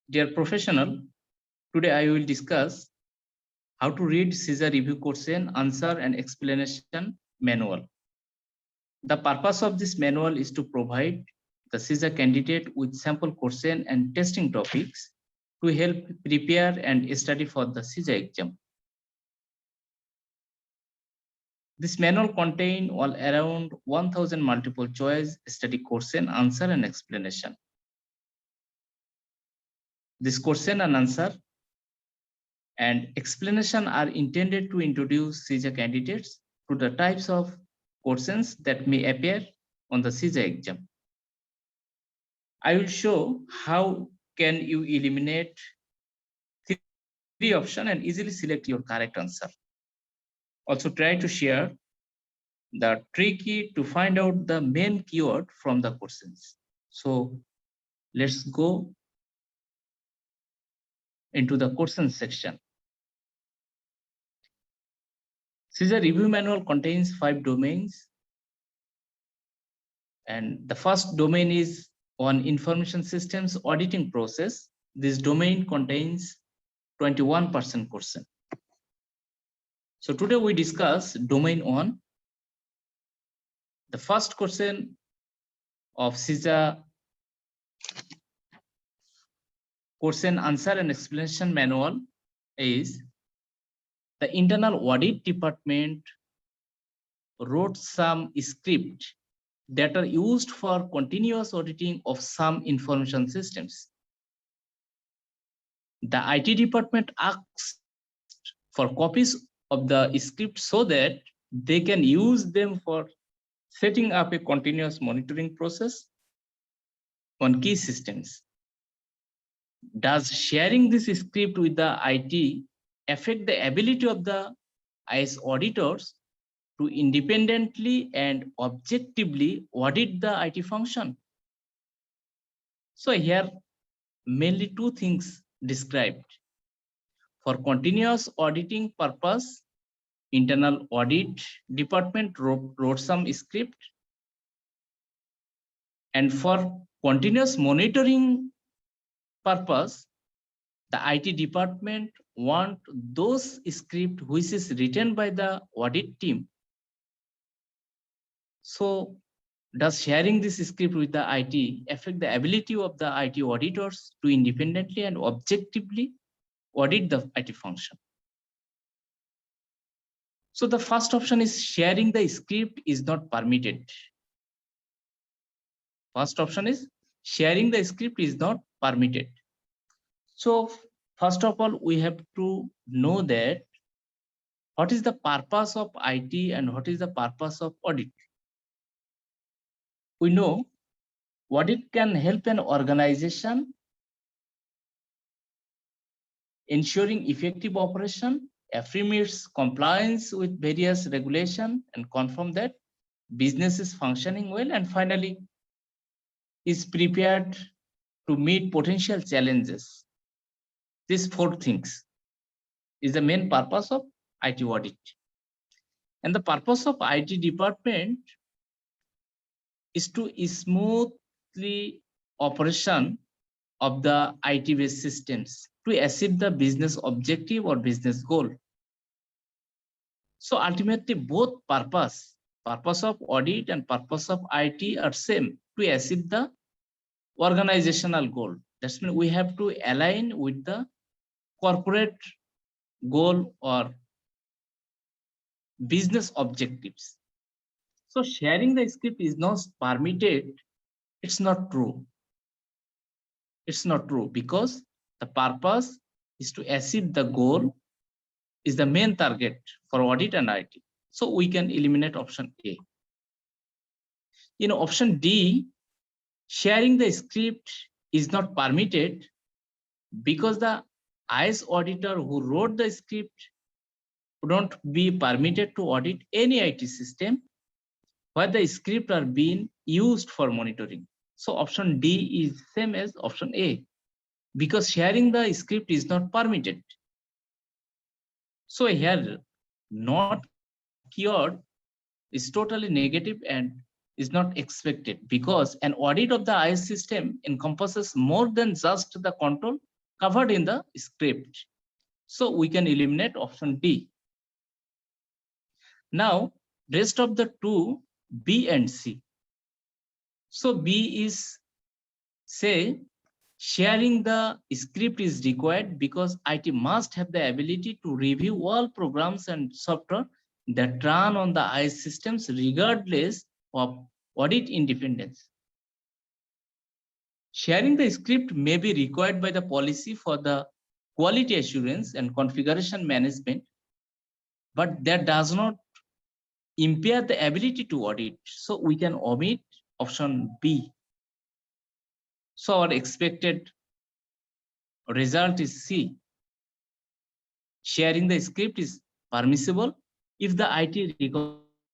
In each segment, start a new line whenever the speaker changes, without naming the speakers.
Dear professional, today I will discuss how to read CISA review question, answer and explanation manual. The purpose of this manual is to provide the CISA candidate with sample question and testing topics to help prepare and study for the CISA exam. This manual contains all around 1000 multiple choice study question, answer and explanation. This question and answer and explanation are intended to introduce CISA candidates to the types of questions that may appear on the CISA exam. I will show how can you eliminate three options and easily select your correct answer. Also try to share the tricky to find out the main keyword from the questions. So let's go into the question section. CISA review manual contains 5 domains. And the first domain is on information systems auditing process. This domain contains 21% question. So today we discuss domain on. The first question of CISA question answer and explanation manual is the internal audit department wrote some script that are used for continuous auditing of some information systems. The IT department asks for copies of the script so that they can use them for setting up a continuous monitoring process on key systems. Does sharing this script with the IT affect the ability of the IS auditors to independently and objectively audit the IT function? So here mainly two things described. For continuous auditing purpose, internal audit department wrote some script, and for continuous monitoring purpose, the IT department want those script which is written by the audit team. So does sharing this script with the IT affect the ability of the IT auditors to independently and objectively audit the IT function? So the first option is sharing the script is not permitted. First option is sharing the script is not permitted. So first of all, we have to know that what is the purpose of IT and what is the purpose of audit. We know audit can help an organization ensuring effective operation, affirms compliance with various regulations, and confirm that business is functioning well, and finally is prepared to meet potential challenges. These 4 things is the main purpose of IT audit. And the purpose of IT department is to smoothly operation of the IT-based systems to achieve the business objective or business goal. So ultimately both purpose of audit and purpose of IT are same, to achieve the organizational goal. That's mean we have to align with the corporate goal or business objectives. So sharing the script is not permitted. It's not true. It's not true because the purpose is to achieve the goal is the main target for audit and IT. So we can eliminate option A. In option D, sharing the script is not permitted because the IS auditor who wrote the script would not be permitted to audit any IT system where the script are being used for monitoring. So option D is same as option A because sharing the script is not permitted. So here not cured is totally negative and is not expected because an audit of the IS system encompasses more than just the control covered in the script. So we can eliminate option D. Now, rest of the two, B and C. So B is, say, sharing the script is required because IT must have the ability to review all programs and software that run on the IS systems regardless of audit independence. Sharing the script may be required by the policy for the quality assurance and configuration management, but that does not impair the ability to audit. So we can omit option B. So our expected result is C. Sharing the script is permissible if the IT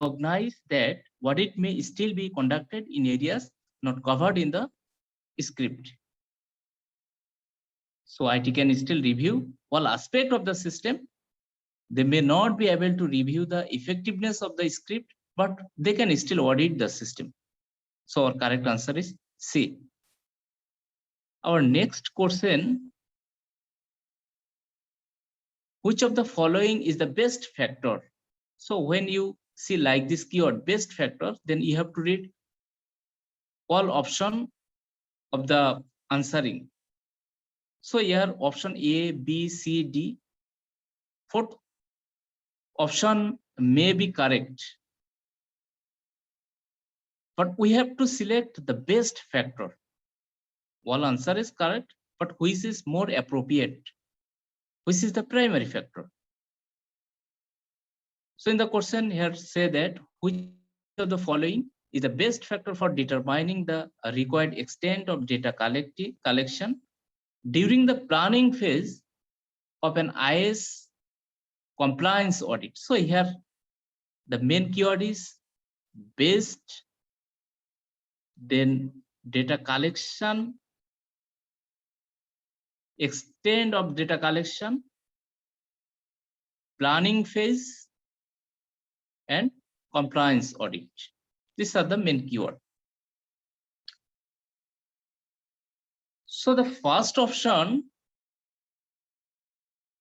recognize that audit may still be conducted in areas not covered in the script. So IT can still review all aspects of the system. They may not be able to review the effectiveness of the script, but they can still audit the system. So our correct answer is C. Our next question, which of the following is the best factor? So when you see like this keyword best factor, then you have to read all option of the answering. So here option A, B, C, D. Fourth option may be correct, but we have to select the best factor. All answer is correct, but which is more appropriate? Which is the primary factor? So in the question here say that which of the following is the best factor for determining the required extent of data collection during the planning phase of an IS compliance audit. So here the main keyword is best, then data collection, extent of data collection, planning phase, and compliance audit. These are the main keyword. So the first option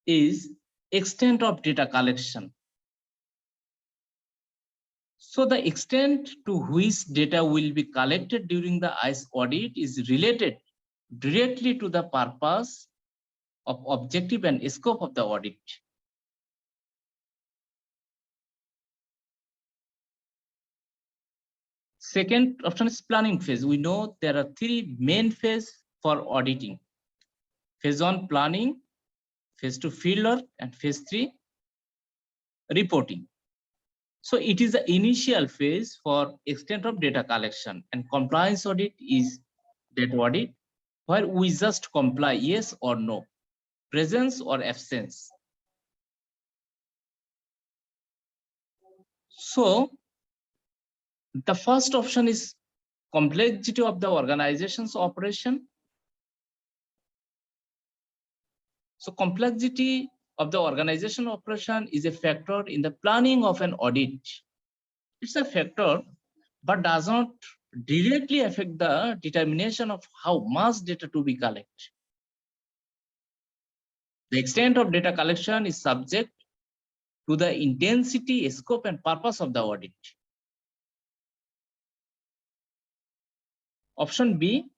is extent of data collection. So the extent to which data will be collected during the IS audit is related directly to the purpose of objective and scope of the audit. Second option is planning phase. We know there are three main phases for auditing. Phase 1 planning, phase 2 fieldwork, and phase 3 reporting. So it is the initial phase for extent of data collection, and compliance audit is that audit where we just comply yes or no, presence or absence. So the first option is complexity of the organization's operation. So complexity of the organization operation is a factor in the planning of an audit. It's a factor, but does not directly affect the determination of how much data to be collected. The extent of data collection is subject to the intensity, scope, and purpose of the audit. Option B,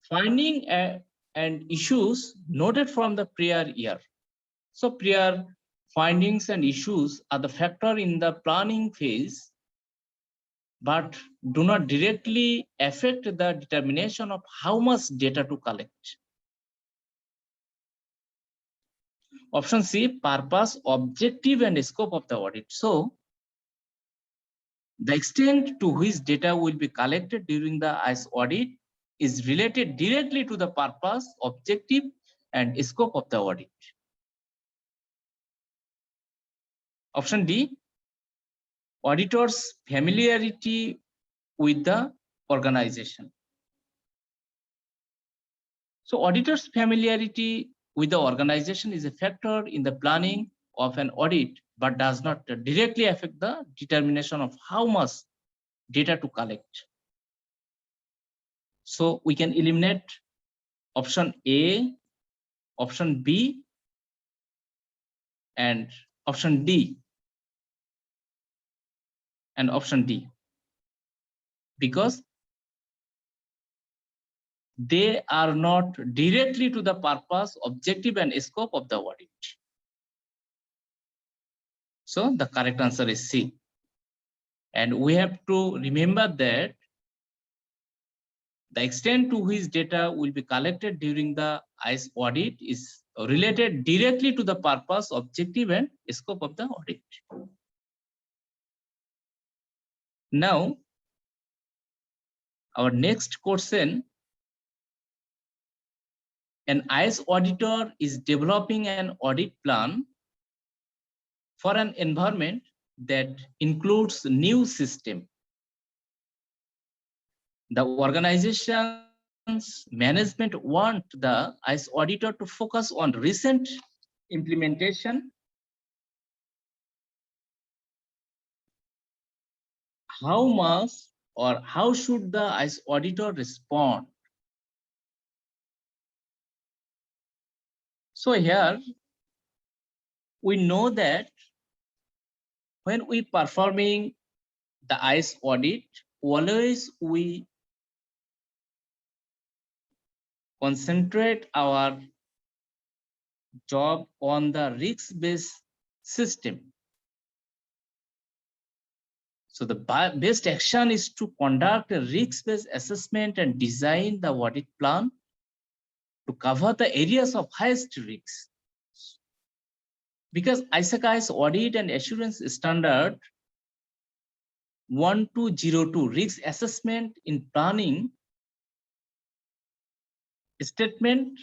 finding and issues noted from the prior year. So prior findings and issues are the factor in the planning phase, but do not directly affect the determination of how much data to collect. Option C, purpose, objective, and scope of the audit. So the extent to which data will be collected during the IS audit is related directly to the purpose, objective, and scope of the audit. Option D, auditor's familiarity with the organization. So auditor's familiarity with the organization is a factor in the planning of an audit, but does not directly affect the determination of how much data to collect. So we can eliminate option A, option B and option D and option D, because they are not directly to the purpose, objective, and scope of the audit. So the correct answer is C. And we have to remember that the extent to which data will be collected during the ICE audit is related directly to the purpose, objective, and scope of the audit. Now, our next question: an ICE auditor is developing an audit plan for an environment that includes new system. The organization's management want the ICE auditor to focus on recent implementation. How much or how should the ICE auditor respond? So here we know that when we performing the ICE audit, always we concentrate our job on the risk-based system. So the best action is to conduct a risk-based assessment and design the audit plan to cover the areas of highest risks. Because ISACA's audit and assurance standard 1202 risk assessment in planning statement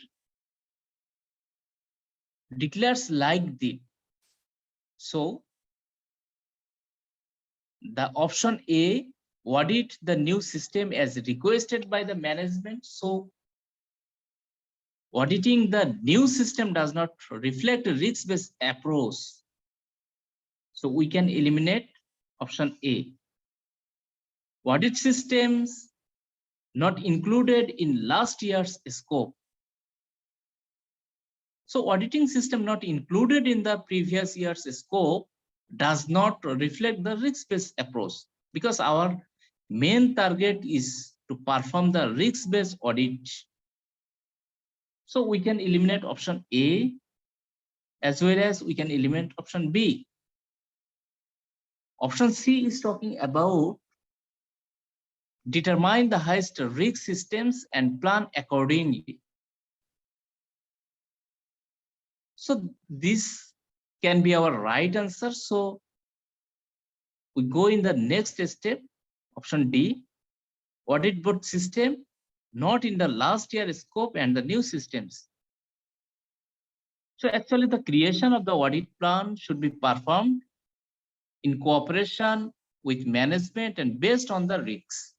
declares like this. So the option A, audit the new system as requested by the management. So auditing the new system does not reflect a risk-based approach. So we can eliminate option A. Audit systems not included in last year's scope. So auditing system not included in the previous year's scope does not reflect the risk-based approach, because our main target is to perform the risk-based audit. So we can eliminate option A, as well as we can eliminate option B. Option C is talking about determine the highest risk systems and plan accordingly. So this can be our right answer. So we go in the next step, option D, audit board system not in the last year scope and the new systems. So actually the creation of the audit plan should be performed in cooperation with management and based on the risks.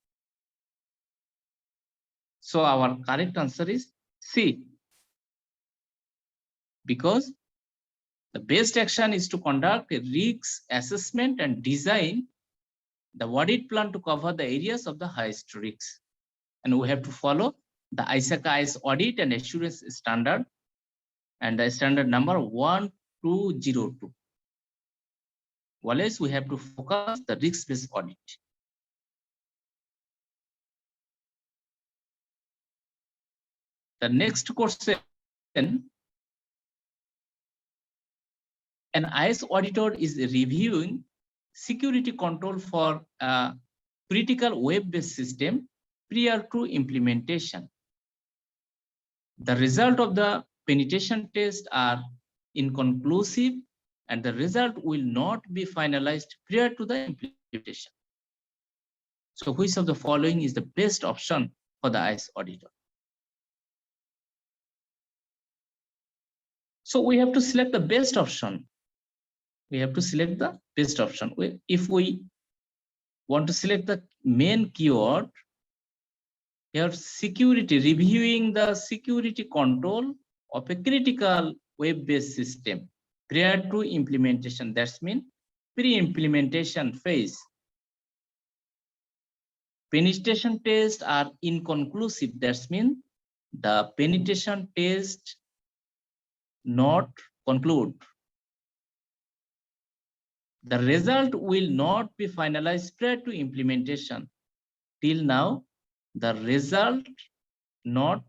So our correct answer is C, because the best action is to conduct a risk assessment and design the audit plan to cover the areas of the highest risks. And we have to follow the ISACA audit and assurance standard and the standard number 1202. Always we have to focus the risk-based audit. The next question, an IS auditor is reviewing security control for a critical web-based system prior to implementation. The result of the penetration test are inconclusive and the result will not be finalized prior to the implementation. So which of the following is the best option for the IS auditor? So we have to select the best option. We have to select the best option. If we want to select the main keyword, here security, reviewing the security control of a critical web-based system prior to implementation. That's mean pre-implementation phase. Penetration tests are inconclusive. That's mean the penetration test not conclude. The result will not be finalized prior to implementation. Till now, the result not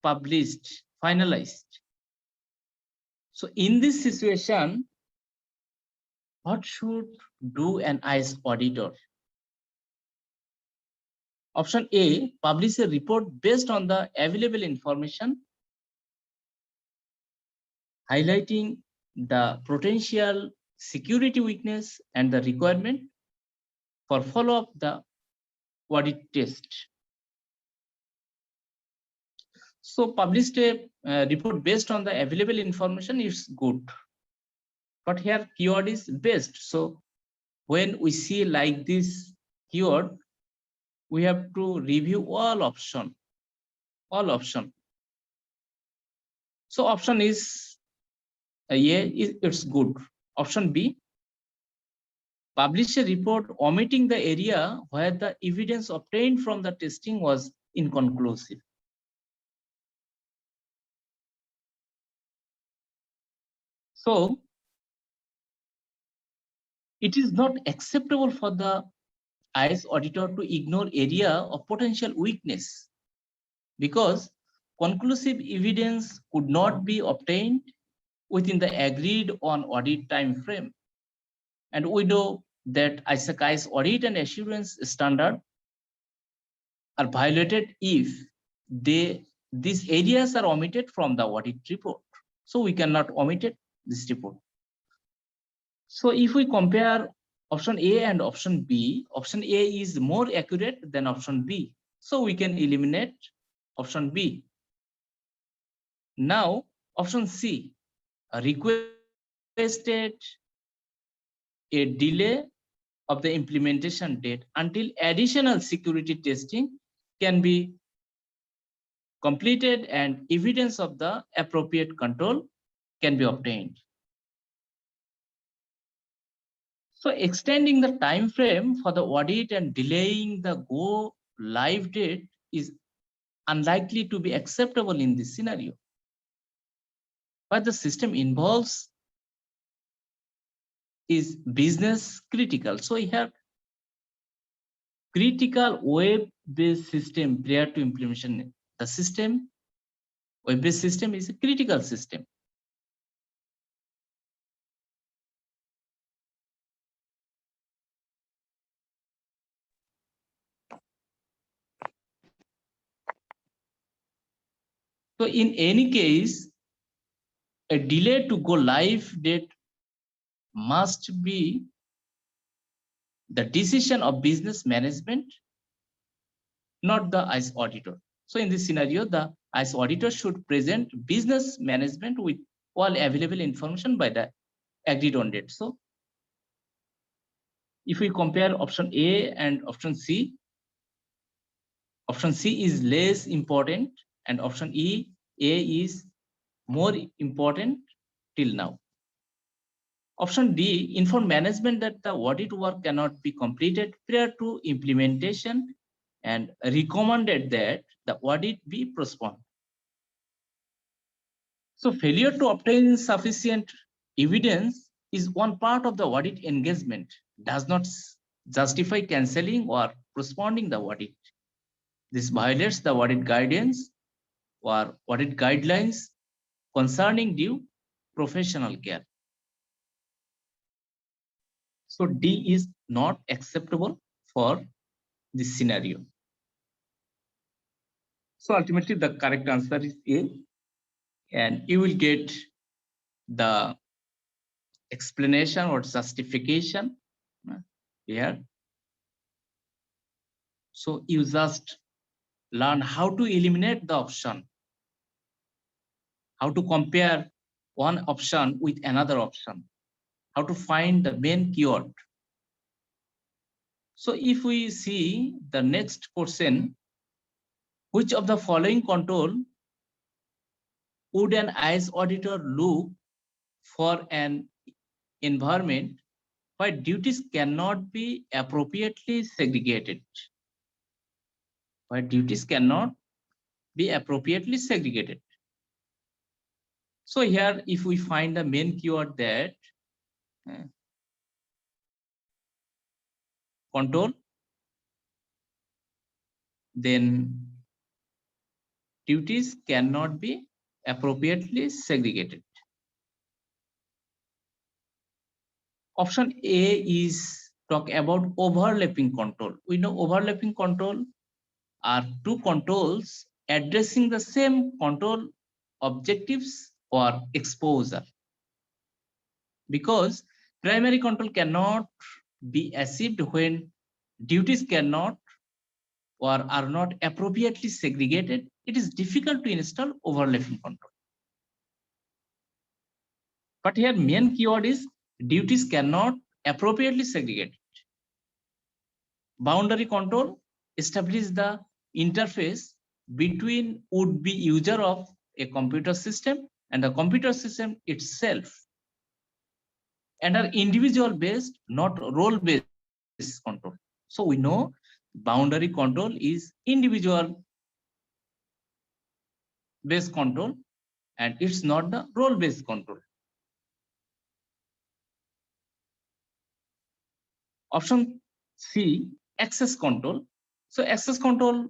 published, finalized. So in this situation, what should do an IS auditor? Option A, publish a report based on the available information, highlighting the potential security weakness and the requirement for follow-up the audit test. So published a report based on the available information is good. But here keyword is based. So when we see like this keyword, we have to review all option. So option is A, it's good. Option B, publish a report omitting the area where the evidence obtained from the testing was inconclusive. So it is not acceptable for the IS auditor to ignore area of potential weakness, because conclusive evidence could not be obtained within the agreed on audit time frame. And we know that ISAC's audit and assurance standard are violated if these areas are omitted from the audit report. So we cannot omit this report. So if we compare option A and option B, option A is more accurate than option B. So we can eliminate option B. Now, option C, requested a delay of the implementation date until additional security testing can be completed and evidence of the appropriate control can be obtained. So extending the time frame for the audit and delaying the go live date is unlikely to be acceptable in this scenario. But the system involves is business critical. So we have critical web-based system prior to implementation. The system, web-based system is a critical system. So in any case, a delay to go live date must be the decision of business management, not the IS auditor. So in this scenario, the IS auditor should present business management with all available information by the agreed on date. So if we compare option A and option C is less important and option A is more important till now. Option D, inform management that the audit work cannot be completed prior to implementation and recommended that the audit be postponed. So failure to obtain sufficient evidence is one part of the audit engagement, does not justify cancelling or postponing the audit. This violates the audit guidance or audit guidelines concerning due professional care. So D is not acceptable for this scenario. So ultimately the correct answer is A, and you will get the explanation or justification here. So you just learn how to eliminate the option, how to compare one option with another option, how to find the main keyword. So if we see the next question, which of the following control would an IS auditor look for an environment where duties cannot be appropriately segregated? Where duties cannot be appropriately segregated. So here, if we find the main keyword that control, then duties cannot be appropriately segregated. Option A is talk about overlapping control. We know overlapping control are two controls addressing the same control objectives or exposure. Because primary control cannot be achieved when duties cannot or are not appropriately segregated, it is difficult to install overlapping control. But here main keyword is duties cannot appropriately segregate. Boundary control establishes the interface between would-be user of a computer system and the computer system itself, and are individual based, not role based control. So we know boundary control is individual based control and it's not the role based control. Option C, access control. So access control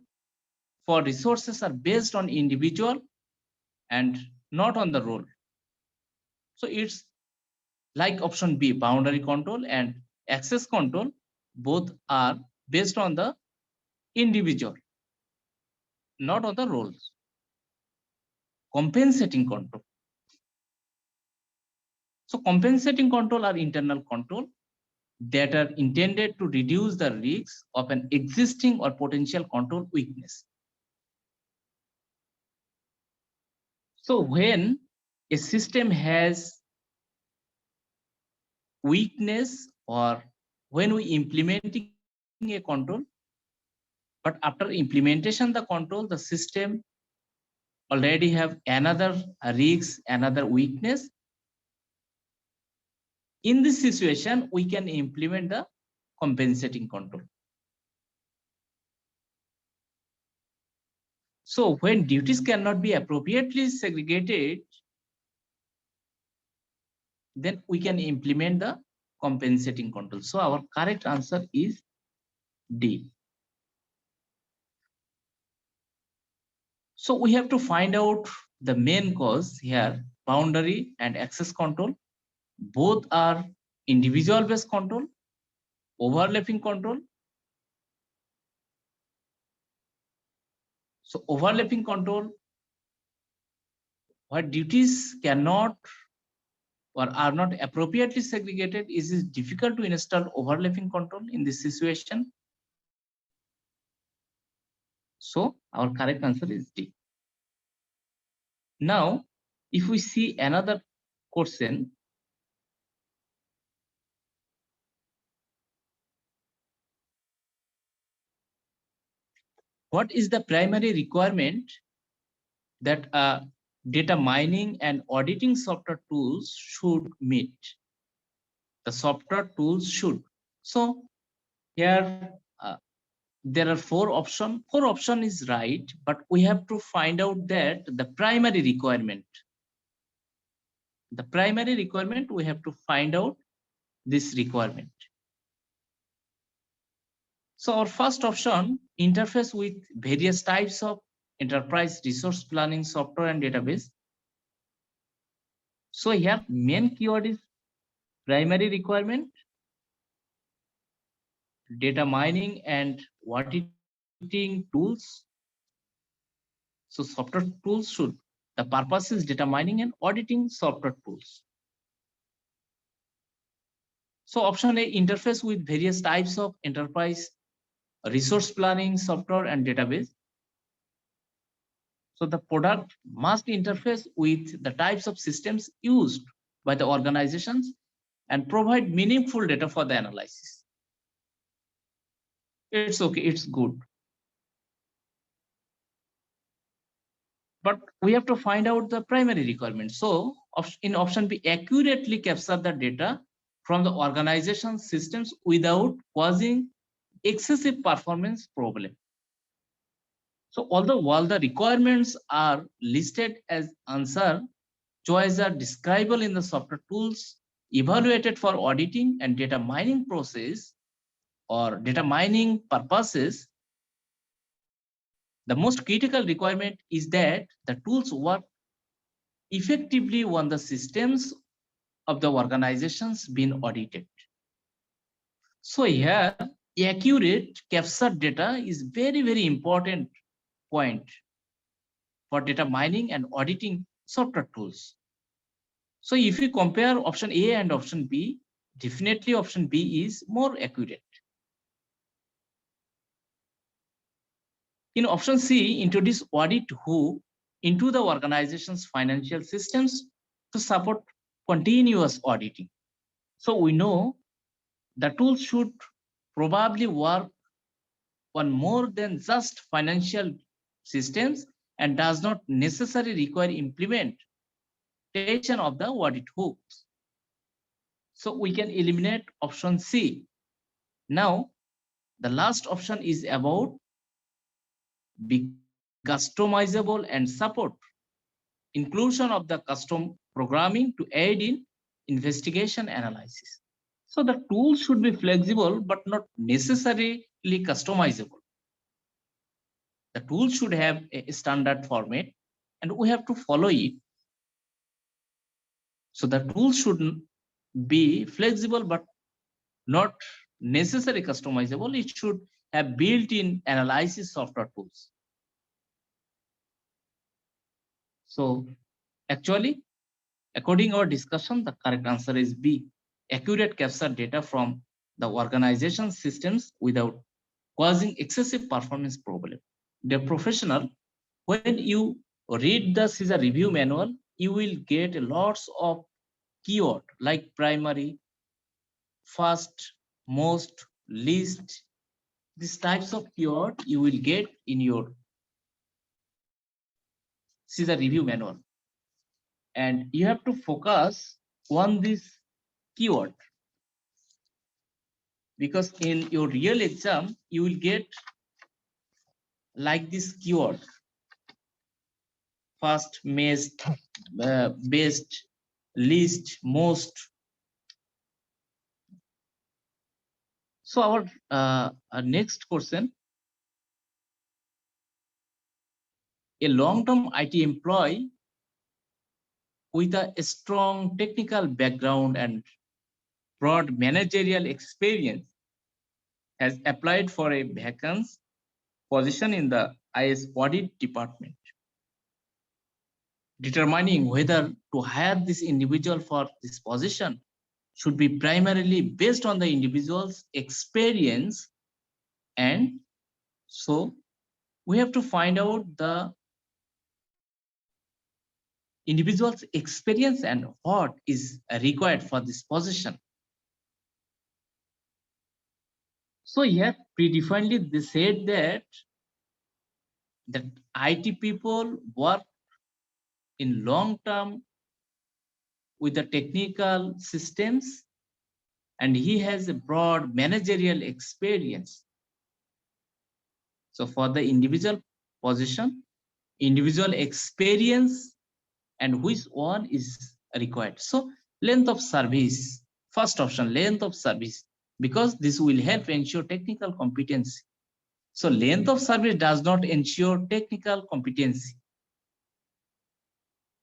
for resources are based on individual and not on the role. So it's like option B, boundary control and access control, both are based on the individual, not on the roles. Compensating control. So compensating control are internal control that are intended to reduce the risks of an existing or potential control weakness. So when a system has weakness or when we implementing a control, but after implementation the control, the system already have another risk, another weakness. In this situation, we can implement the compensating control. So when duties cannot be appropriately segregated, then we can implement the compensating control. So our correct answer is D. So we have to find out the main cause here. Boundary and access control, both are individual based control, overlapping control. So overlapping control, where duties cannot or are not appropriately segregated, it is difficult to install overlapping control in this situation. So our correct answer is D. Now, if we see another question, what is the primary requirement that data mining and auditing software tools should meet? The software tools should. So here there are four options. Four option is right, but we have to find out that the primary requirement. The primary requirement, we have to find out this requirement. So our first option, interface with various types of enterprise resource planning software and database. So here main keyword is primary requirement, data mining and auditing tools. So software tools should, the purpose is data mining and auditing software tools. So option A, interface with various types of enterprise resource planning software and database. So the product must interface with the types of systems used by the organizations and provide meaningful data for the analysis. It's okay, it's good. But we have to find out the primary requirement. So in option B, accurately capture the data from the organization systems without causing excessive performance problem. So although while the requirements are listed as answer, choices are describable in the software tools evaluated for auditing and data mining process or data mining purposes. The most critical requirement is that the tools work effectively when the systems of the organizations being audited. So here, accurate captured data is very important point for data mining and auditing software tools. So if you compare option A and option B, definitely option B is more accurate. In option C, introduce audit who into the organization's financial systems to support continuous auditing. So we know the tool should probably work on more than just financial systems and does not necessarily require implementation of the audit hooks. So we can eliminate option C. Now, the last option is about be customizable and support inclusion of the custom programming to aid in investigation analysis. So the tool should be flexible but not necessarily customizable. The tool should have a standard format and we have to follow it. So the tool should be flexible but not necessarily customizable. It should have built-in analysis software tools. So actually, according to our discussion, the correct answer is B. Accurate capture data from the organization systems without causing excessive performance problem. The professional, when you read the CISA review manual, you will get lots of keyword like primary, first, most, least. These types of keyword you will get in your CISA review manual. And you have to focus on this keyword because in your real exam, you will get like this keyword: first, best, best, least, most. So our next question: a long-term IT employee with a strong technical background and broad managerial experience has applied for a vacant position in the IS audit department. Determining whether to hire this individual for this position should be primarily based on the individual's experience, and so we have to find out the individual's experience and what is required for this position. So here predefinedly they said that IT people work in long term with the technical systems and he has a broad managerial experience. So for the individual position, individual experience and which one is required. So length of service, first option, length of service, because this will help ensure technical competency. So length of service does not ensure technical competency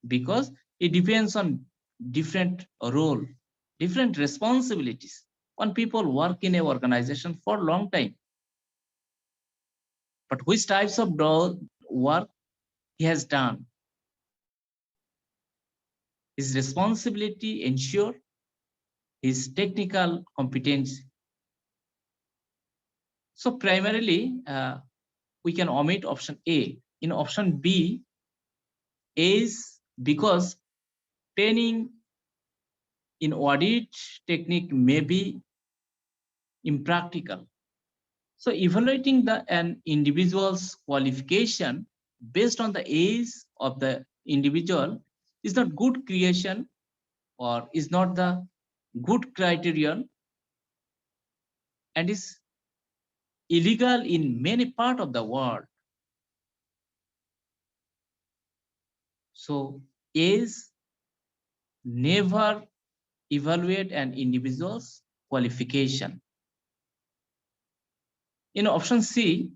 because it depends on different role, different responsibilities. When people work in an organization for a long time, but which types of work he has done, his responsibility ensure his technical competence. So primarily, we can omit option A. In option B, is because training in audit technique may be impractical. So evaluating an individual's qualification based on the age of the individual is not good creation or is not the good criterion and is illegal in many parts of the world. So age never evaluate an individual's qualification. In option C,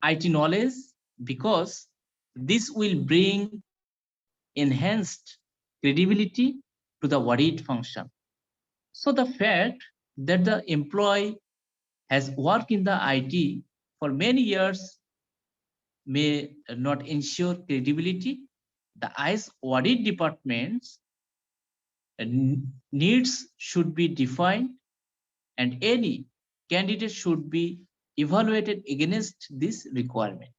IT knowledge, because this will bring enhanced credibility to the audit function. So the fact that the employee has worked in the IT for many years may not ensure credibility. The ICE audit department's needs should be defined, and any candidate should be evaluated against this requirement.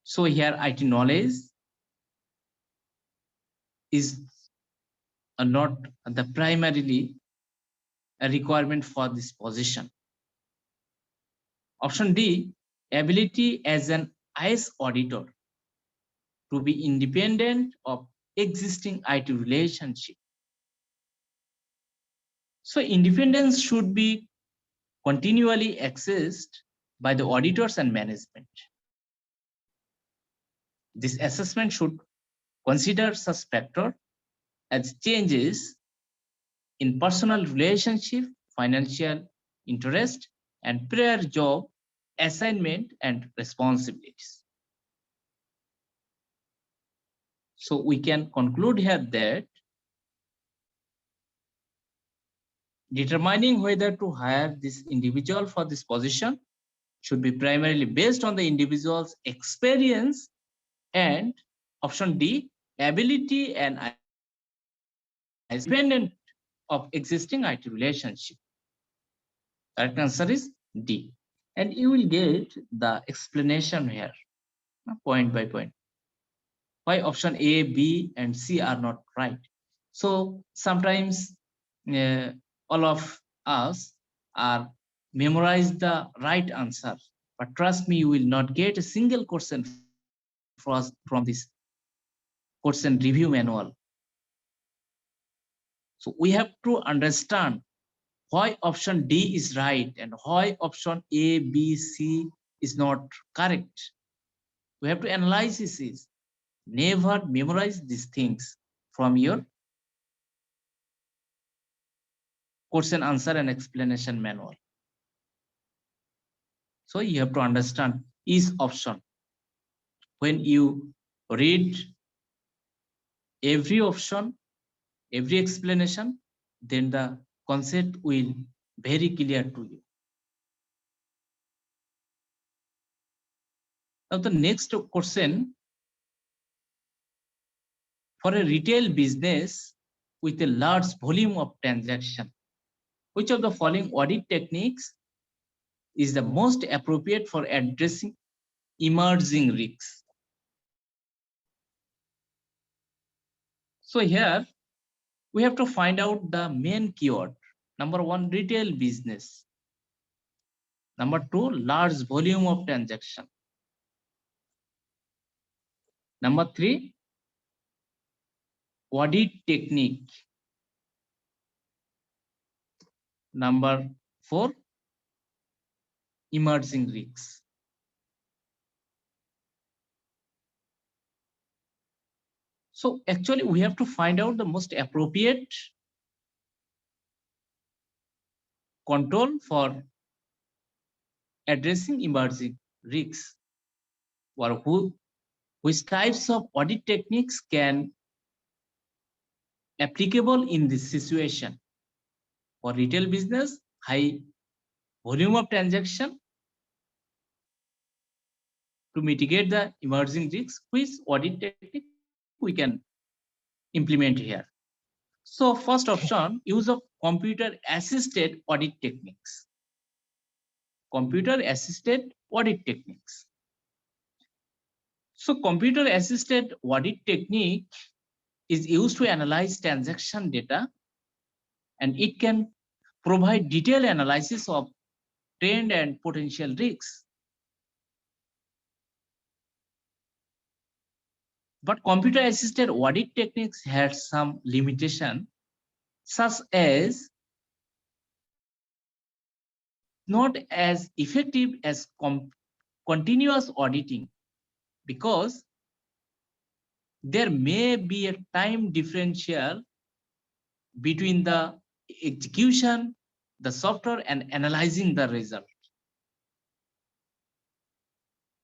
So here IT knowledge is not the primarily a requirement for this position. Option D, ability as an IS auditor to be independent of existing IT relationship. So independence should be continually assessed by the auditors and management. This assessment should consider such factor as changes in personal relationship, financial interest, and prior job assignment and responsibilities. So we can conclude here that determining whether to hire this individual for this position should be primarily based on the individual's experience and option D, ability and independent of existing IT relationship. Correct answer is D. And you will get the explanation here, point by point. Why option A, B, and C are not right. So sometimes all of us are memorize the right answer, but trust me, you will not get a single question from this question review manual. So we have to understand why option D is right and why option A, B, C is not correct. We have to analyze this. Never memorize these things from your question answer and explanation manual. So you have to understand each option. When you read every option, every explanation, then the concept will very clear to you. Now the next question, for a retail business with a large volume of transaction, which of the following audit techniques is the most appropriate for addressing emerging risks? So here we have to find out the main keyword. Number one, retail business. Number two, large volume of transaction. Number three, audit technique. Number four, emerging risks. So actually we have to find out the most appropriate control for addressing emerging risks, or which types of audit techniques can applicable in this situation. For retail business, high volume of transaction, to mitigate the emerging risks, which audit technique we can implement here. So first option, use of computer assisted audit techniques. Computer assisted audit techniques. So computer assisted audit technique is used to analyze transaction data, and it can provide detailed analysis of trend and potential risks. But computer assisted audit techniques had some limitation, such as not as effective as continuous auditing, because there may be a time differential between the execution, the software, and analyzing the result.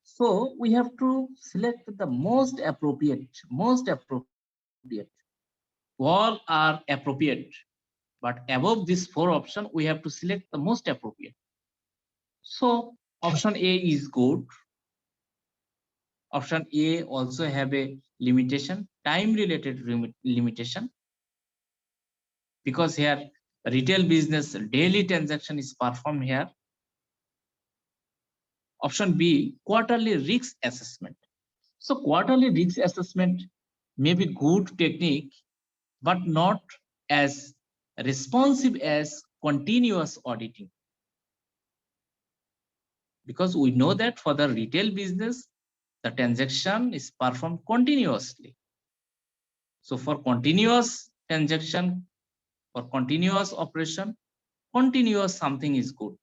So we have to select the most appropriate. All are appropriate, but above this 4 option, we have to select the most appropriate. So option A is good. Option A also have a limitation, time related limitation, because here retail business daily transaction is performed here. Option B, quarterly risk assessment. So quarterly risk assessment may be good technique, but not as responsive as continuous auditing. Because we know that for the retail business, the transaction is performed continuously. So for continuous transaction, for continuous operation, continuous something is good.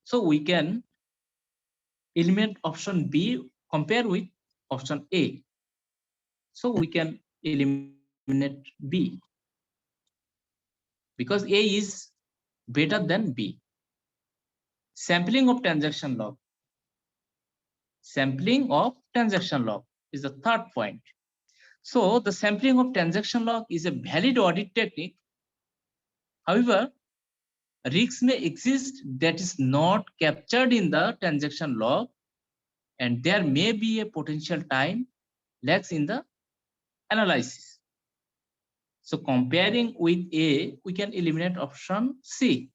So we can eliminate option B, compare with option A. So we can eliminate B because A is better than B. Sampling of transaction log. Sampling of transaction log is the third point. So the sampling of transaction log is a valid audit technique. However, risks may exist that is not captured in the transaction log, and there may be a potential time lags in the analysis. So comparing with A, we can eliminate option C.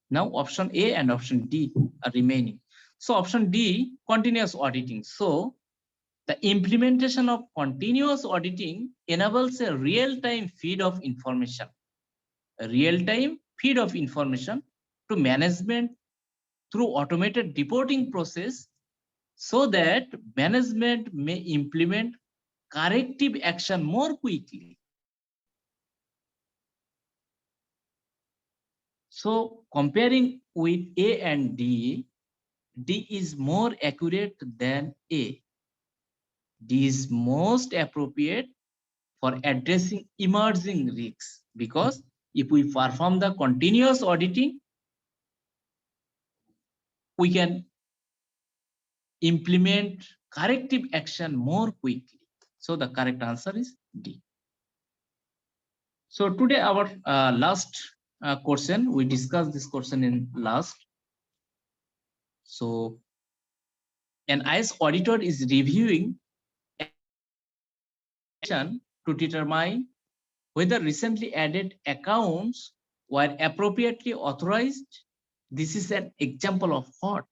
Now option A and option D are remaining. So option D, continuous auditing. So the implementation of continuous auditing enables a real-time feed of information. A real-time feed of information to management through automated reporting process so that management may implement corrective action more quickly. So comparing with A and D, D is more accurate than A. D is most appropriate for addressing emerging risks, because if we perform the continuous auditing, we can implement corrective action more quickly. So the correct answer is D. So today our last question, we discussed this question in last. So an IS auditor is reviewing to determine whether recently added accounts were appropriately authorized. This is an example of what?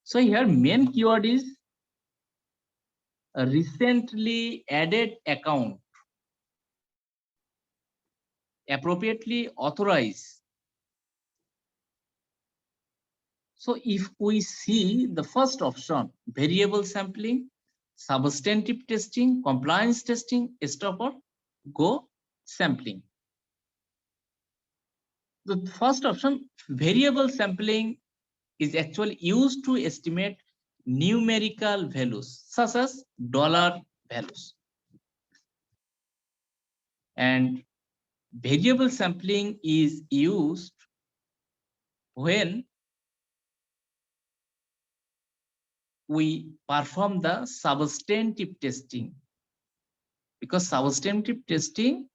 So here main keyword is a recently added account, appropriately authorized. So if we see the first option, variable sampling, substantive testing, compliance testing, stop or go sampling. The first option, variable sampling, is actually used to estimate numerical values such as dollar values. And variable sampling is used when we perform the substantive testing, because substantive testing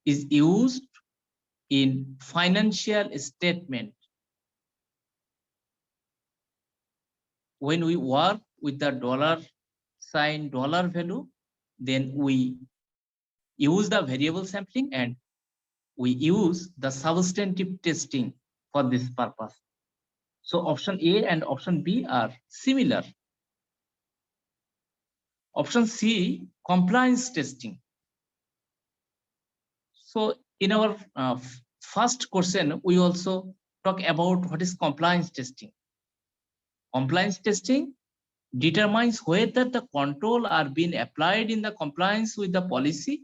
is used in financial statement. When we work with the dollar sign, dollar value, then we use the variable sampling and we use the substantive testing for this purpose. So option A and option B are similar. Option C, compliance testing. So in our first question, we also talk about what is compliance testing. Compliance testing determines whether the control are being applied in the compliance with the policy.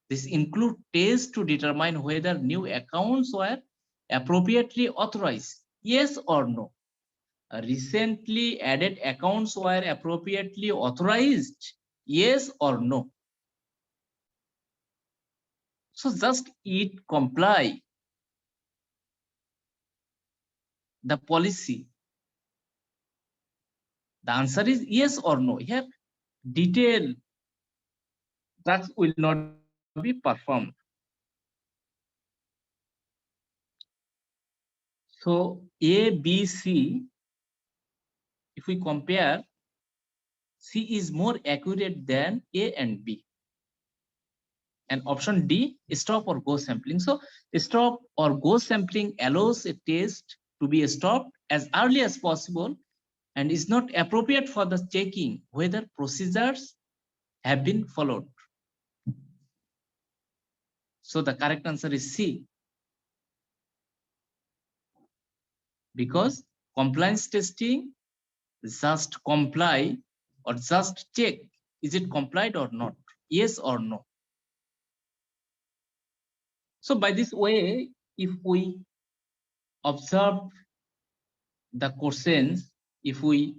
This includes tests to determine whether new accounts were appropriately authorized, yes or no. recently added accounts were appropriately authorized, yes or no? So just it comply the policy. The answer is yes or no. Here, detail tasks will not be performed. So A, B, C, if we compare, C is more accurate than A and B. And option D, stop or go sampling. So stop or go sampling allows a test to be stopped as early as possible and is not appropriate for the checking whether procedures have been followed. So the correct answer is C, because compliance testing just comply or just check, is it complied or not, yes or no. So by this way, if we observe the questions, if we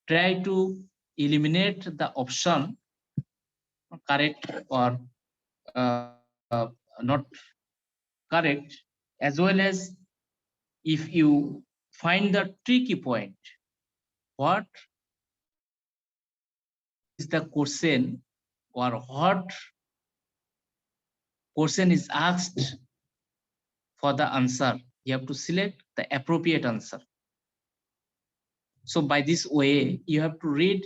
try to eliminate the option correct or not correct, as well as if you find the tricky point, what is the question or what question is asked for the answer, you have to select the appropriate answer. So by this way, you have to read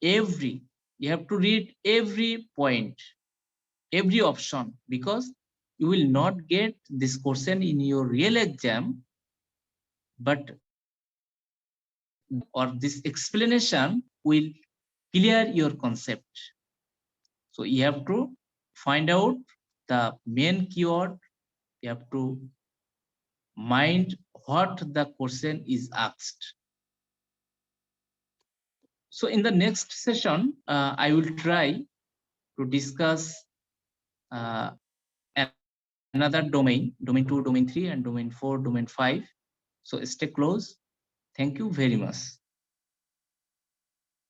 every point, every option, because you will not get this question in your real exam, but or this explanation will clear your concept. So you have to find out the main keyword, you have to mind what the question is asked. So in the next session, I will try to discuss another domain, domain 2, domain 3, and domain 4, domain 5. So stay close. Thank you very much.